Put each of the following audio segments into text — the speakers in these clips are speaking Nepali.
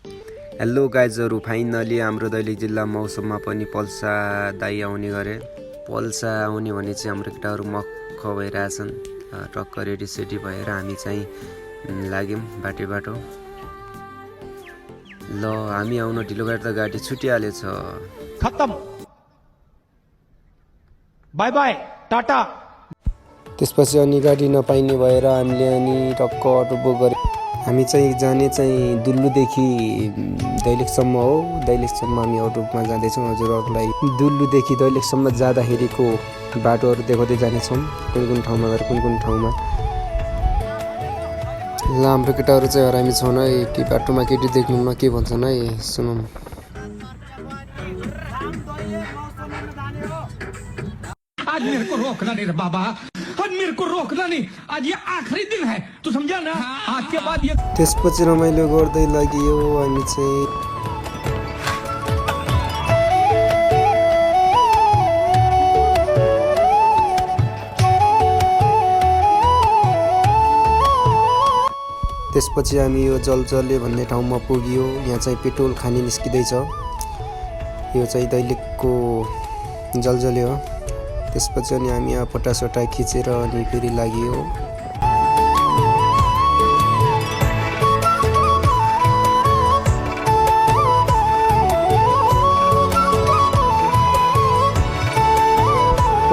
हेलो गाइजहरू, फाइनली हाम्रो दैलेख जिल्ला मौसममा पनि पल्सा दाइ आउने गरे। पल्सा आउने भने चाहिँ हाम्रो केटाहरू मक्ख भइरहेछन्। टक्क रेडी सेडी भएर हामी चाहिँ लाग्यौँ बाटो। ल हामी आउन ढिलो गरेर त गाडी छुटिहालेछ। खत्म, बाई बाई, टाटा। त्यसपछि अनि गाडी नपाइने भएर हामीले अनि टक्क अटो बुक गरे। हामी चाहिँ जाने चाहिँ दुल्लुदेखि दैलेखसम्म हो। दैलेखसम्म हामी अटोमा जाँदैछौँ। हजुरहरूलाई दुल्लुदेखि दैलेखसम्म जाँदाखेरिको बाटोहरू देखाउँदै जानेछौँ, कुन ठाउँमा गएर कुन ठाउँमा। ल हाम्रो केटाहरू चाहिँ हरामी छन् है, कि बाटोमा केटी देख्नुमा के भन्छन् है, सुनौँ। आज मेरे को रोकना नहीं रे बाबा, आज मेरे को रोकना नहीं। आज ये आखिरी दिन है, तू समझा ना? आज के बाद ये त्यसपछि रमाइलो गर्दै लागियो हामी चाहिँ। त्यसपछि हामी यो जलजले भन्ने ठाउँमा पुग्यो। यहाँ चाहिँ पेट्रोल खानी निस्किँदैछ। यो चाहिँ दैलेखको जलजले हो। त्यसपछि अनि हामी यहाँ फोटासोटा खिचेर अनि फेरि लाग्यो।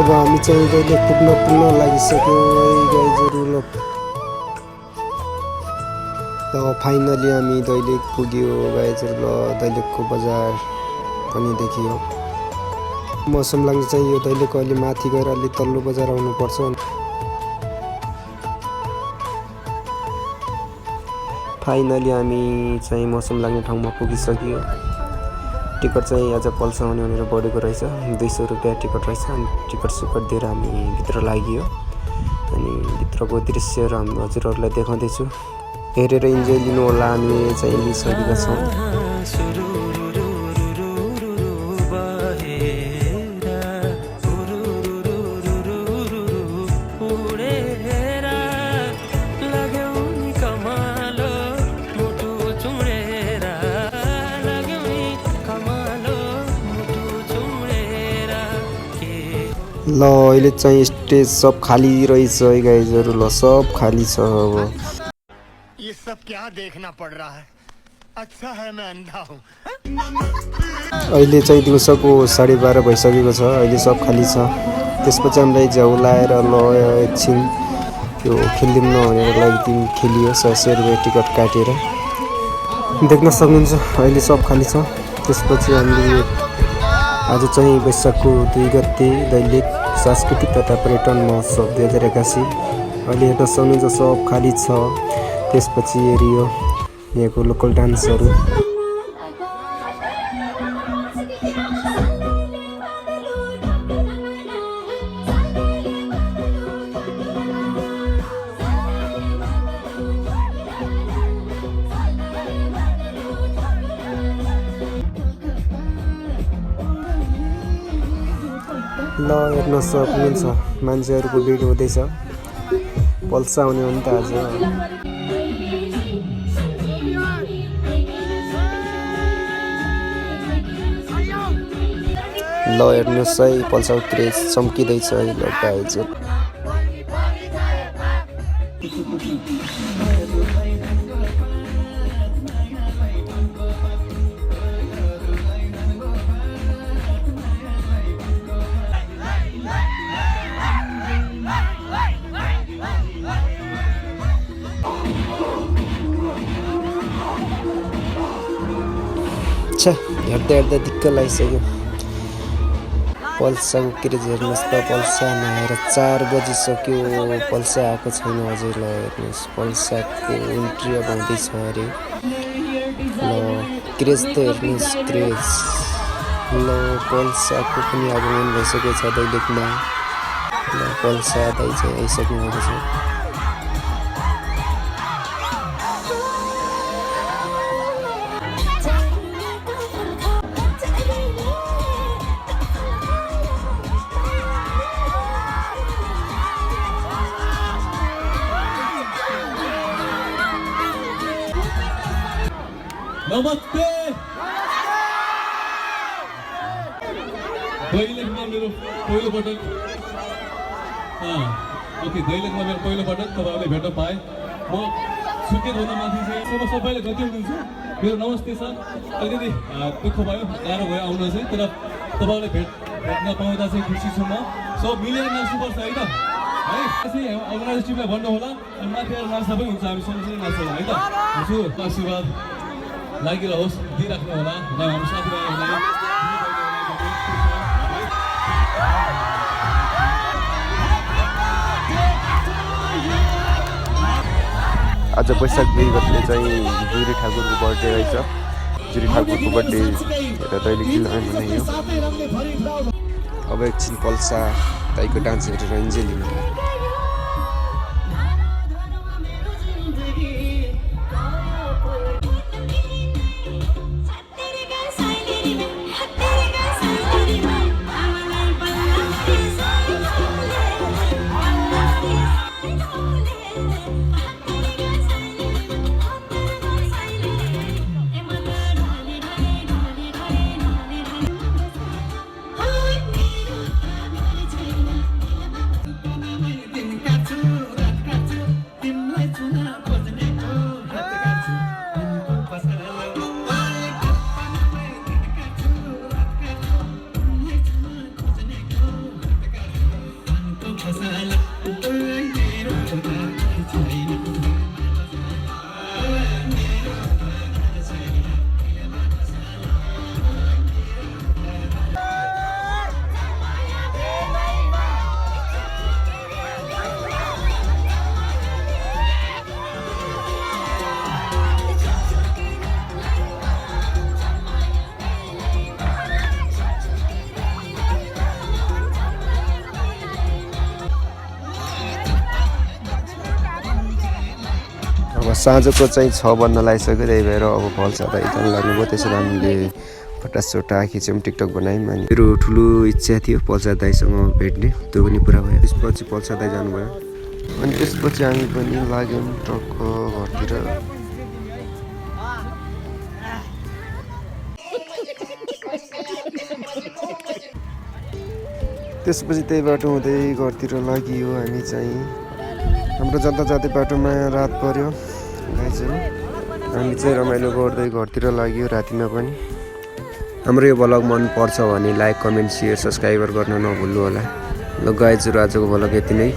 अब हामी चाहिँ दैलेख पुग्न लागिसक्यो गाइजहरू। ल फाइनली हामी दैलेख पुग्यो गाइजहरू। ल दैलेखको बजार पनि देखियो। मौसम लाग्ने चाहिँ यो दैलेखको अलि माथि गएर अलि तल्लो बजार आउनुपर्छ। फाइनली हामी चाहिँ मौसम लाग्ने ठाउँमा पुगिसक्यो। टिकट चाहिँ आज पल्सा आउने भनेर बढेको रहेछ, 200 रुपियाँ टिकट रहेछ। अनि टिकट सिकट दिएर हामी भित्र लाग्यो। अनि भित्रको दृश्यहरू हामी हजुरहरूलाई देखाउँदैछु, हेरेर इन्जोय लिनु होला। हामी चाहिँ लिइसकेका छौँ। ल अहिले चाहिँ स्टेज सब खाली रहेछ है गाइजहरू। ल सब खाली छ। अब ये सब क्या देखना पड़ रहा है? अच्छा है मैं अंधा हूँ। अहिले चाहिँ दिउँसोको 12:30 भइसकेको छ। अहिले सब खाली छ। त्यसपछि हामीलाई झ्याउ लाएर ल एकछिन त्यो खेलिदिउँ न भनेर लागि खेलियो। 100 रुपियाँ टिकट काटेर देख्न सक्नुहुन्छ। अहिले सब खाली छ। त्यसपछि हामीले आज चाहिँ वैशाखको 2 गते दैलेख सांस्कृतिक तथा पर्यटन महोत्सव 2081 अहिले हेर्न सक्नुहुन्छ। सब खाली छ। त्यसपछि हेरियो यहाँको लोकल डान्सहरू। ल हेर्न सक्नुहुन्छ मान्छेहरूको भिड हुँदैछ। पल्सा आउने हो नि त आज। ल हेर्नुहोस् है, पल्साको क्रेज चम्किँदैछ है। ल गाइज हेर्दा दिक्क लागिसक्यो। पल्साको क्रेज हेर्नुहोस् त। पल्सा नआएर 4 बजिसक्यो, पल्सा आएको छैन अझै। ल हेर्नुहोस् पल्साको इन्ट्री अब आउँदैछ अरे। ल क्रेज त हेर्नुहोस् क्रेज। ल पल्साको पनि आगमन भइसकेको छ दैलेखमा। ल पल्सा दाइ चाहिँ आइसक्नु भएको छ। ल नमस्ते दैलेखमा मेरो पहिलो पटक ओके दैलेखमा मेरो पहिलो पटक तपाईँहरूले भेट्न पाएँ म सुर्खेत हुन माथि चाहिँ म सबैले गति दिन्छु मेरो नमस्ते छ अलिकति दुःख भयो गाह्रो भयो आउन चाहिँ तर तपाईँहरूले भेट्न पाउँदा चाहिँ खुसी छु म सो मिलेर नाच्नुपर्छ है त है चाहिँ अर्गनाइज टिमलाई भन्नु होला अनि माथि आएर नाच्दा पनि हुन्छ हामी सँगसँगै नाच्छौँ है त हजुर आशीर्वाद लागिरहोस् दिइराख्नु होला हाम्रो साथीभाइहरूलाई आज वैशाख 2 गते चाहिँ जुरी ठाकुरको बर्थडे रहेछ जुरी ठाकुरको बर्थडे हेरेर दैलेख जिल्लामा मनाइयो अब एकछिन पल्सा दाइको डान्स हेरेर इन्जोय लिनु अब साँझको चाहिँ 6 बज्न लागिसक्यो त्यही भएर अब फल्सा दाइ जान लाग्नुभयो त्यसरी हामीले फटासोटा खिच्यौँ टिकटक बनायौँ अनि मेरो ठुलो इच्छा थियो पल्सा दाइसँग भेट्ने त्यो पनि पुरा भयो त्यसपछि पल्सा दाइ जानुभयो अनि त्यसपछि हामी पनि लाग्यौँ ट्रकको घरतिर त्यसपछि त्यही बाटो हुँदै घरतिर लागियो हामी चाहिँ हाम्रो जाँदा जाँदै बाटोमा रात पर्यो गाइजहरू हामी चाहिँ रमाइलो गर्दै घरतिर लाग्यो रातिमा पनि हाम्रो यो भ्लग मन पर्छ भने लाइक कमेन्ट सेयर सब्सक्राइबर गर्न नभुल्नु होला ल गाइजहरू आजको भ्लग यति नै